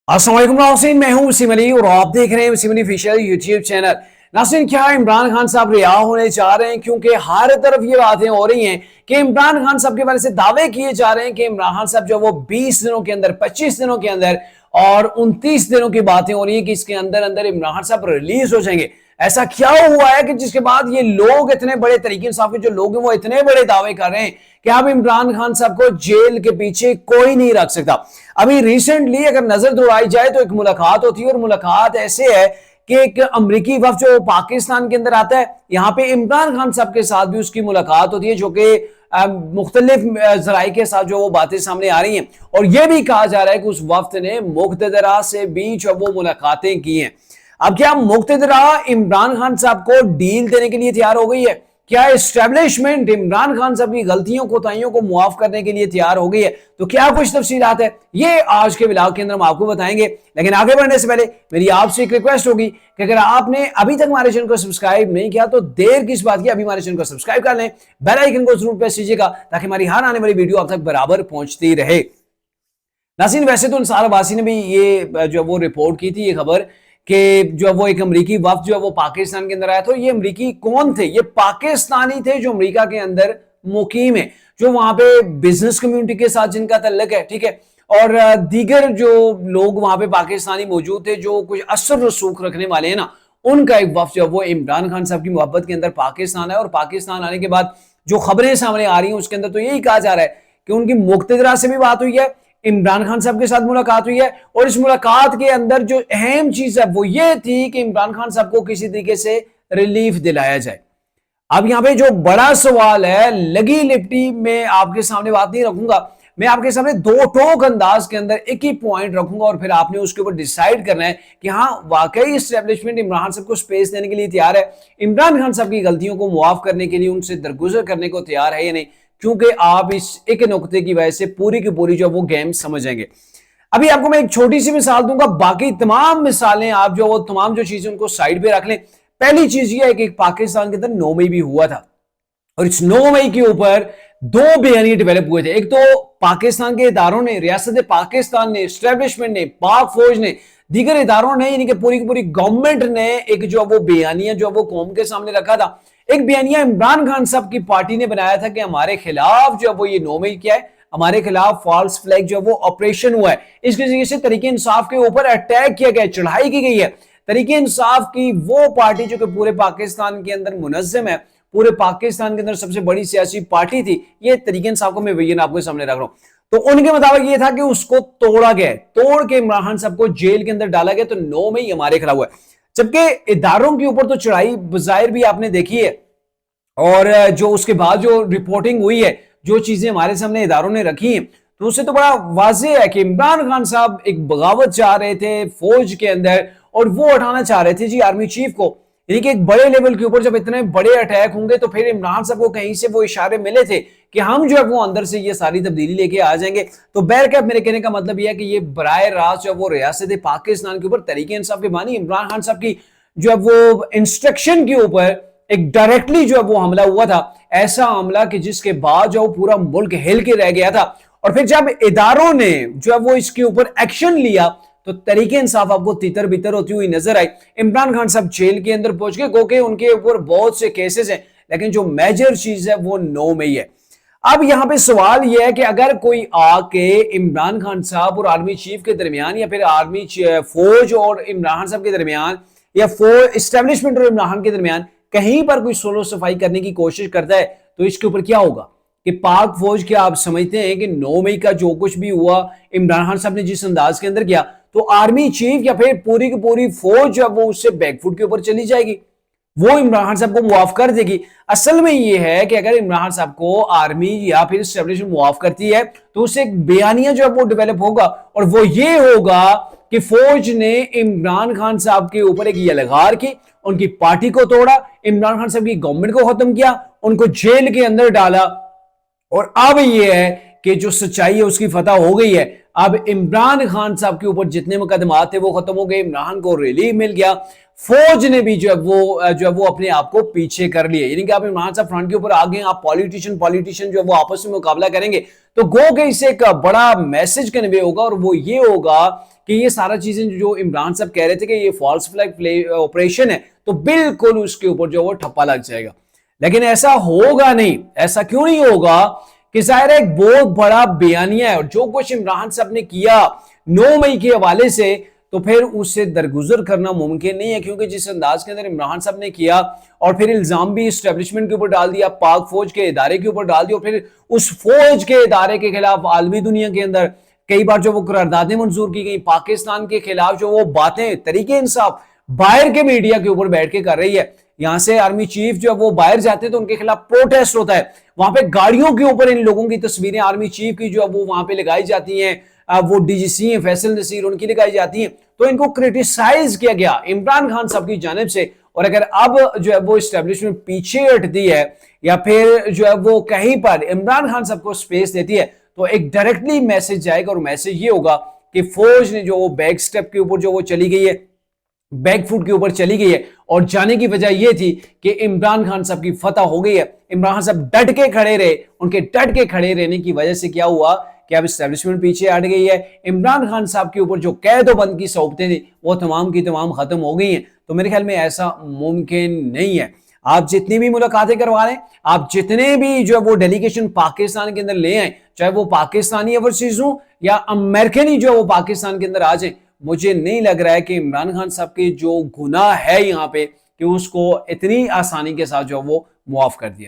अस्सलाम वालेकुम नाज़रीन, मैं हूं वसीम अली और आप देख रहे हैं Wasim Ali official YouTube channel. नाज़रीन, क्या इमरान खान साहब रिहा होने जा रहे हैं? क्योंकि हर तरफ ये बातें हो रही हैं कि इमरान खान साहब के बारे से दावे किए जा रहे हैं कि इमरान खान साहब जो वो 20 दिनों के अंदर, 25 दिनों के अंदर और 29 दिनों की बातें हो रही है कि इसके अंदर अंदर इमरान खान साहब रिलीज हो जाएंगे। ऐसा क्या हुआ है कि जिसके बाद ये लोग, इतने बड़े तरीके इंसाफ के जो लोग हैं, वो इतने बड़े दावे कर रहे हैं कि अब इमरान खान साहब को जेल के पीछे कोई नहीं रख सकता। अभी रिसेंटली अगर नजर दौड़ाई जाए तो एक मुलाकात होती है और मुलाकात ऐसे है कि एक अमरीकी वफ्द जो पाकिस्तान के अंदर आता है, यहां पे इमरान खान साहब के साथ भी उसकी मुलाकात होती है, जो कि मुख्तलिफ जराए के साथ जो वो बातें सामने आ रही हैं। और यह भी कहा जा रहा है कि उस वफ्द ने मुक्तदरा से भी जो वो मुलाकातें की हैं। अब क्या मुक्तदरा इमरान खान साहब को डील देने के लिए तैयार हो गई है? क्या एस्टेब्लिशमेंट इमरान खान साहब की गलतियों कोताहियों को मुआफ करने के लिए तैयार हो गई है? तो क्या कुछ तफसीलात है, ये आज के व्लॉग के अंदर हम आपको बताएंगे। लेकिन आगे बढ़ने से पहले मेरी आपसे एक रिक्वेस्ट होगी कि अगर आपने अभी तक हमारे चैनल को सब्सक्राइब नहीं किया तो देर किस बात की, अभी हमारे चैनल को सब्सक्राइब कर लें, बेल आइकन को जरूर प्रेस कीजिएगा ताकि हमारी हर आने वाली वीडियो आप तक बराबर पहुंचती रहे। नाज़रीन, वैसे तो अंसार अब्बासी ने भी ये जो वो रिपोर्ट की थी, ये खबर कि जो वो एक अमरीकी वफ्द जो है वो पाकिस्तान के अंदर आया। तो ये अमरीकी कौन थे? ये पाकिस्तानी थे जो अमरीका के अंदर मुकीम है, जो वहां पे बिजनेस कम्युनिटी के साथ जिनका तल्लक है, ठीक है। और दीगर जो लोग वहां पे पाकिस्तानी मौजूद थे जो कुछ असर रसूख रखने वाले हैं ना, उनका एक वफ्द जो है वो इमरान खान साहब की मोहब्बत के अंदर पाकिस्तान है। और पाकिस्तान आने के बाद जो खबरें सामने आ रही हैं उसके अंदर तो यही कहा जा रहा है कि उनकी मुक्तदरा से भी बात हुई है, इमरान खान साहब के साथ मुलाकात हुई है। और इस मुलाकात के अंदर जो अहम चीज है वो ये थी कि इमरान खान साहब को किसी तरीके से रिलीफ दिलाया जाए। अब यहां पे जो बड़ा सवाल है, लगी लिपटी में आपके सामने बात नहीं रखूंगा, मैं आपके सामने दो टोक अंदाज के अंदर एक ही पॉइंट रखूंगा और फिर आपने उसके ऊपर डिसाइड करना है कि हाँ, वाकई एस्टेब्लिशमेंट इमरान साहब को स्पेस देने के लिए तैयार है, इमरान खान साहब की गलतियों को मुआफ करने के लिए उनसे दरगुजर करने को तैयार है या नहीं। क्योंकि आप इस एक नुक्ते की वजह से पूरी की पूरी जो वो गेम समझ जाएंगे। अभी आपको मैं एक छोटी सी मिसाल दूंगा, बाकी तमाम मिसालें आप जो वो तमाम जो चीजें उनको साइड पे रख लें। पहली चीज ये है कि पाकिस्तान के अंदर 9 मई भी हुआ था और इस 9 मई के ऊपर दो बयानी डेवलप हुए थे। एक तो पाकिस्तान के इदारों ने, रियासत पाकिस्तान ने, एस्टेब्लिशमेंट ने, पाक फौज ने, दीगर इदारों ने, यानी कि पूरी की पूरी गवर्नमेंट ने एक जो वो बयानिया जो वो कौम के सामने रखा था। एक बयानिया इमरान खान साहब की पार्टी ने बनाया था कि हमारे खिलाफ जो वो ये 9 मई किया है, हमारे खिलाफ फॉल्स फ्लैग जो वो ऑपरेशन हुआ है, इसके जरिए से तरीके इंसाफ के ऊपर अटैक किया गया, चढ़ाई की गई है। तरीके इंसाफ की वो पार्टी जो कि पूरे पाकिस्तान के अंदर मुनज़्ज़म है, पूरे पाकिस्तान के अंदर सबसे बड़ी सियासी पार्टी थी, ये तरीके इंसाफ को मैं भैया आपके सामने रख रहा हूं। तो उनके मुताबिक ये था कि उसको तोड़ा गया, तोड़ के इमरान खान साहब को जेल के अंदर डाला गया। तो 9 मई हमारे खिलाफ हुआ है, जबकि इदारों के ऊपर तो चढ़ाई बजाहिर भी आपने देखी है और जो उसके बाद जो रिपोर्टिंग हुई है, जो चीजें हमारे सामने इदारों ने रखी हैं, तो उससे तो बड़ा वाज़ेह है कि इमरान खान साहब एक बगावत चाह रहे थे फौज के अंदर और वो उठाना चाह रहे थे जी आर्मी चीफ को। यानी कि एक बड़े लेवल के ऊपर जब इतने बड़े अटैक होंगे तो फिर इमरान साहब को कहीं से वो इशारे मिले थे कि हम जो है वो अंदर से ये सारी तब्दीली लेके आ जाएंगे। तो बहरकैफ मेरे कहने का मतलब यह है कि ये बराए रास्त जो है वो रियासत पाकिस्तान के ऊपर तरीके इंसाफ के बानी इमरान खान साहब की जो है वो इंस्ट्रक्शन के ऊपर एक डायरेक्टली जो है वो हमला हुआ था। ऐसा हमला कि जिसके बाद जो पूरा मुल्क हिल के रह गया था। और फिर जब इदारों ने जो है वो इसके ऊपर एक्शन लिया तो तरीके इंसाफ आपको तितर बितर होती हुई नजर आई। इमरान खान साहब जेल के अंदर पहुंच गए, क्योंकि उनके ऊपर बहुत से केसेस हैं, लेकिन जो मेजर चीज है वो 9 मई है। अब यहां पे सवाल यह है कि अगर कोई आके इमरान खान साहब और आर्मी चीफ के दरमियान, या फिर आर्मी फौज और इमरान खान साहब के दरमियान, या फौज एस्टेब्लिशमेंट और इमरान खान के दरमियान कहीं पर कोई सोलो सफाई करने की कोशिश करता है, तो इसके ऊपर क्या होगा कि पाक फौज, क्या आप समझते हैं कि 9 मई का जो कुछ भी हुआ इमरान खान साहब ने जिस अंदाज के अंदर किया, तो आर्मी चीफ या फिर पूरी की पूरी फौज जो वो उससे बैकफुट के ऊपर चली जाएगी, वो इमरान खान साहब को मुआफ कर देगी? असल में ये है कि अगर इमरान खान साहब को आर्मी या फिर एस्टेब्लिशमेंट मुआफ करती है तो उससे एक बयानिया जो है वो डेवलप होगा, और वो ये होगा कि फौज ने इमरान खान साहब के ऊपर एक यलगार की, उनकी पार्टी को तोड़ा, इमरान खान साहब की गवर्नमेंट को खत्म किया, उनको जेल के अंदर डाला। और अब यह है कि जो सच्चाई है उसकी फतह हो गई है। अब इमरान खान साहब के ऊपर जितने मुकदमात थे वो खत्म हो गए, इमरान को रिलीफ मिल गया, फौज ने भी जो है वो अपने आप को पीछे कर लिया। यानी कि आप इमरान साहब फ्रंट के ऊपर आ गए, आप पॉलिटिशियन जो है वो आपस में मुकाबला करेंगे, तो गो के इससे एक बड़ा मैसेज कन्वे होगा, और वो ये होगा कि ये सारा चीजें जो इमरान साहब कह रहे थे कि ये फॉल्स फ्लैग ऑपरेशन है, तो बिल्कुल उसके ऊपर जो वो ठप्पा लग जाएगा। लेकिन ऐसा होगा नहीं। ऐसा क्यों नहीं होगा कि जाहिर है एक बहुत बड़ा बयानिया है, और जो कुछ इमरान साहब ने किया 9 मई के हवाले से, तो फिर उससे दरगुजर करना मुमकिन नहीं है, क्योंकि जिस अंदाज के अंदर इमरान साहब ने किया और फिर इल्जाम भी इस्टेब्लिशमेंट के ऊपर डाल दिया, पाक फौज के इदारे के ऊपर डाल दिया, और फिर उस फौज के इदारे के खिलाफ आलमी दुनिया के अंदर कई बार जो वो करारदादें मंजूर की गई, पाकिस्तान के खिलाफ जो वो बातें तरीके इंसाफ बाहर के मीडिया के ऊपर बैठ के कर रही है। यहां से आर्मी चीफ जो वो बाहर जाते हैं तो उनके खिलाफ प्रोटेस्ट होता है, वहां पे गाड़ियों के ऊपर इन लोगों की तस्वीरें आर्मी चीफ की जो है वो वहां पे लगाई जाती हैं, वो डीजीसी हैं फैसल नसीर, उनकी लगाई जाती हैं, तो इनको क्रिटिसाइज किया गया इमरान खान साहब की जानिब से। और अगर अब जो है वो इस्टेब्लिशमेंट पीछे हटती है या फिर जो है वो कहीं पर इमरान खान साहब को स्पेस देती है, तो एक डायरेक्टली मैसेज जाएगा, और मैसेज ये होगा कि फौज ने जो वो बैक स्टेप के ऊपर जो वो चली गई है, बैक फुट के ऊपर चली गई है, और जाने की वजह यह थी कि इमरान खान साहब की फतह हो गई है। इमरान खान साहब डट के खड़े रहे, उनके डट के खड़े रहने की वजह से क्या हुआ कि अब इस्टेब्लिशमेंट पीछे हट गई है। इमरान खान साहब के ऊपर जो कैद बंद की सोबतें थी वो तमाम की तमाम खत्म हो गई हैं। तो मेरे ख्याल में ऐसा मुमकिन नहीं है। आप जितनी भी मुलाकातें करवा लें, आप जितने भी जो है वो डेलीगेशन पाकिस्तान के अंदर ले आए, चाहे वो पाकिस्तानी ओवरसीज हो या अमेरिकन ही जो है वो पाकिस्तान के अंदर आ जाए, मुझे नहीं लग रहा है कि इमरान खान साहब के जो गुनाह है यहाँ पे कि उसको इतनी आसानी के साथ जो वो मुआफ कर दिया।